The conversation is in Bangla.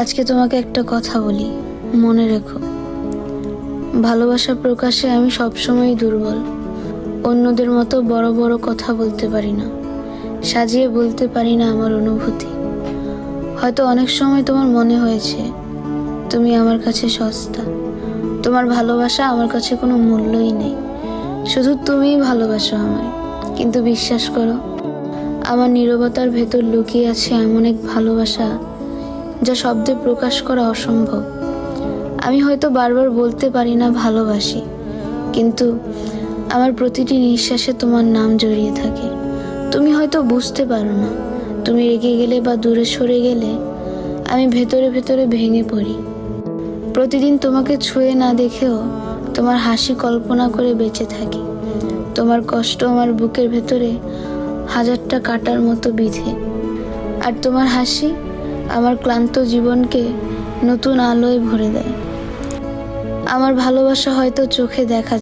আজকে তোমাকে একটা কথা বলি, মনে রেখো। ভালোবাসা প্রকাশে আমি সবসময় দুর্বল। অন্যদের মতো বড় বড় কথা বলতে পারি না, সাজিয়ে বলতে পারি না আমার অনুভূতি। হয়তো অনেক সময় তোমার মনে হয়েছে তুমি আমার কাছে সস্তা, তোমার ভালোবাসা আমার কাছে কোনো মূল্যই নেই, শুধু তুমিই ভালোবাসো আমায়। কিন্তু বিশ্বাস করো, আমার নীরবতার ভেতর লুকিয়ে আছে এমন এক ভালোবাসা যা শব্দে প্রকাশ করা অসম্ভব। আমি হয়তো বারবার বলতে পারি না ভালোবাসি, কিন্তু আমার প্রতিটি নিঃশ্বাসে তোমার নাম জড়িয়ে থাকে। তুমি হয়তো বুঝতে পারো না, তুমি রেগে গেলে বা দূরে সরে গেলে আমি ভেতরে ভেতরে ভেঙে পড়ি। প্রতিদিন তোমাকে ছুঁয়ে না দেখেও তোমার হাসি কল্পনা করে বেঁচে থাকি। তোমার কষ্ট আমার বুকের ভেতরে হাজারটা কাটার মতো বিঁধে, আর তোমার হাসি আমার ক্লান্ত জীবনকে নতুন আলোয় ভরে দেয়। আমার ভালোবাসা হয়তো চোখে দেখা